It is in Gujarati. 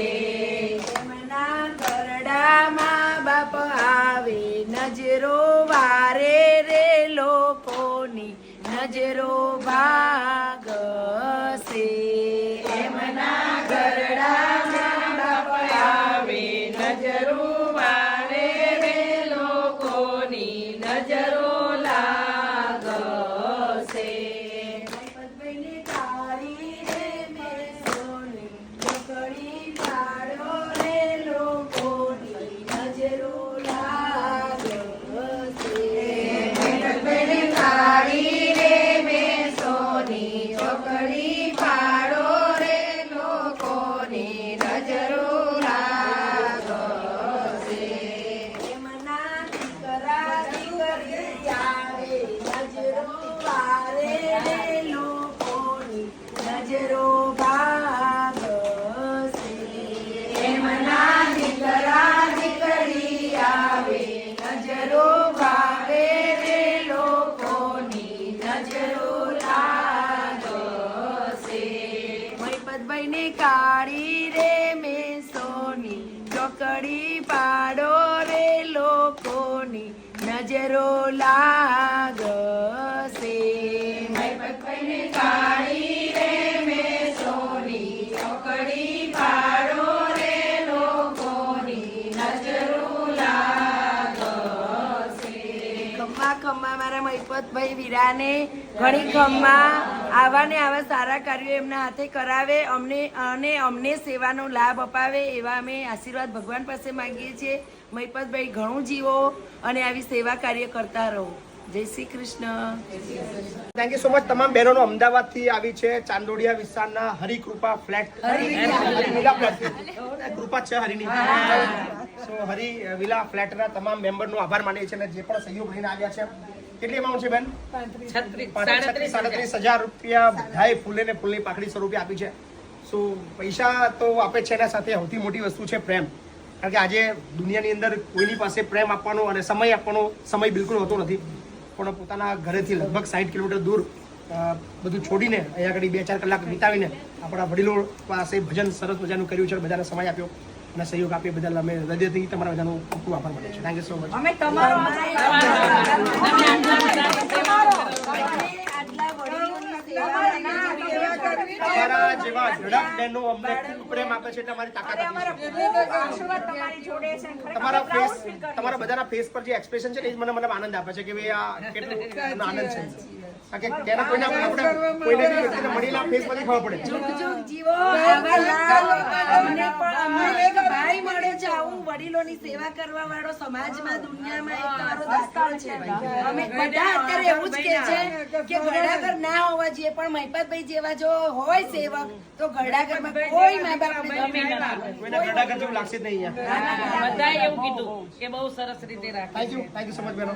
છે. એમના ઘરડામાં બાપ આવે નજરો વારે રે લોકોની નજરો ભાગશે. એમના ઘરડામાં બાપ આવે નજરો વારે રે લોકોની નજરો લાગશે. પદ્મની કાળી રે મેસોની ચોકડી પાડો રે લોકોની નજરો લાગશે. પદ્મની કાળી રે મેસોની ચોકડી પાડો રે લોકોની નજરો લાગશે. એમના દીકરા દીકરી આવે નજરો વારે રે લોકોની નજરો ભાગશે. એમના દીકરા દીકરી આવે નજરો વારે રે લોકોની નજરો લાગશે. મહીપતભાઈની કાળી રે મેસોની ચોકડી પાડો રે લોકોની નજરો લાગશે. મહીપતભાઈની કાળી રે મેસોની ચોકડી પાડો રે લોકોની નજરો લાગશે. ખમ્મા ખમ્મા મારા મહીપતભાઈ વીરાને ઘણી ખમ્મા આવા ને આવા સારા કાર્યો એમના હાથે કરાવે અને અમને સેવાનો લાભ અપાવે એવા અમે આશીર્વાદ ભગવાન પાસે માંગીએ છીએ. મહીપતભાઈ ઘણું જીવો અને આવી સેવા કાર્ય કરતા રહો. જય Shri Krishna. Thank you so much. તમામ બહેનોનો અમદાવાદથી આવી છે ચાંદોડિયા વિસ્તારના હરિકૃપા ફ્લેટ વિલા ફ્લેટ કૃપા છે હરિની. સો હરિ વિલા ફ્લેટના તમામ મેમ્બરનો આભાર માનીએ છીએ અને જે પણ સહયોગ લઈને આવ્યા છે. કેટલી અમાઉન્ટ છે બેન? 37,000 રૂપિયા બધાએ ફૂલે ને ફૂલની પાકડી સ્વરૂપે આપી છે. સો પૈસા તો આપે છે, એના સાથે સૌથી મોટી વસ્તુ છે પ્રેમ. કારણ કે આજે દુનિયાની અંદર કોઈની પાસે પ્રેમ આપવાનો અને સમય આપવાનો સમય બિલકુલ હોતો નથી. પણ પોતાના ઘરેથી લગભગ 60 કિલોમીટર દૂર બધું છોડીને અહીંયા આગળ 2-4 કલાક વિતાવીને આપણા વડીલો પાસે ભજન સરસ મજાનું કર્યું છે. બધાને સમય આપ્યો અને સહયોગ આપ્યો બદલ અમે હૃદયથી તમારા બધાનો ખૂબ ખૂબ આભાર માનીએ છીએ. Thank you so much. અમે તમારો તમારા જેવા ઝડપ બહેનો અમને ખૂબ પ્રેમ આપે છે એટલે અમારી તાકાત તમારા બધાના ફેસ પર જે એક્સપ્રેશન છે એ જ મને મતલબ આનંદ આપે છે કે ભાઈ આ કેટલો આનંદ છે. કારણ કે કોઈને બી વ્યક્તિને મળીને ફેસ પરથી ખબર પડે. જીવો અમને એક ભાઈ મળે છે આવું વડીલોની સેવા કરવા વાળો સમાજમાં દુનિયામાં એક તમારો દાખલો છે. અમે બધા અત્યારે એવું જ કે છે કે ઘરડાઘર ના હોવા જોઈએ, પણ મહીપતભાઈ જેવા જો હોય સેવક તો ઘરડાઘરમાં કોઈ મા બાપને કોઈને ઘરડાઘર જેવું લાગશે જ નહીં. બધાએ એવું કીધું કે બહુ સરસ રીતે રાખે. થેન્ક યુ સો મચ બેનો.